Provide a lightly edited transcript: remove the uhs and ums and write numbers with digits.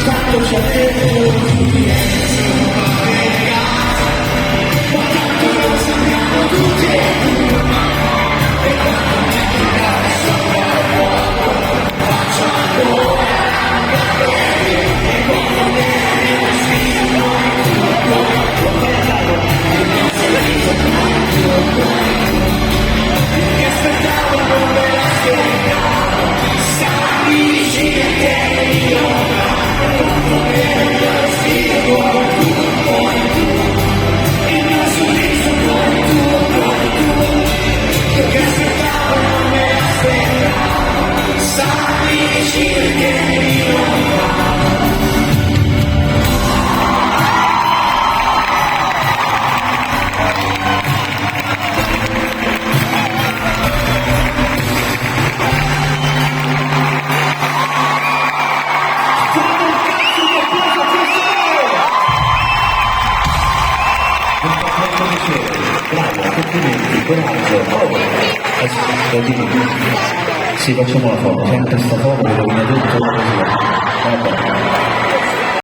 tanto ci avevo tutti ma tanto lo sappiamo tutti e quando mi arriva sopra faccio ancora e quando mi arriva sfido il mio sorriso mi aspettavo non me l'aspettavo stavi vicino a te io quando mi arriva sfido il mio sorriso che aspettavo non me l'aspettavo stavi vicino a te io complimenti, coraggio, sì, facciamo la foto, sempre sta foto che rovina tutto, vabbè.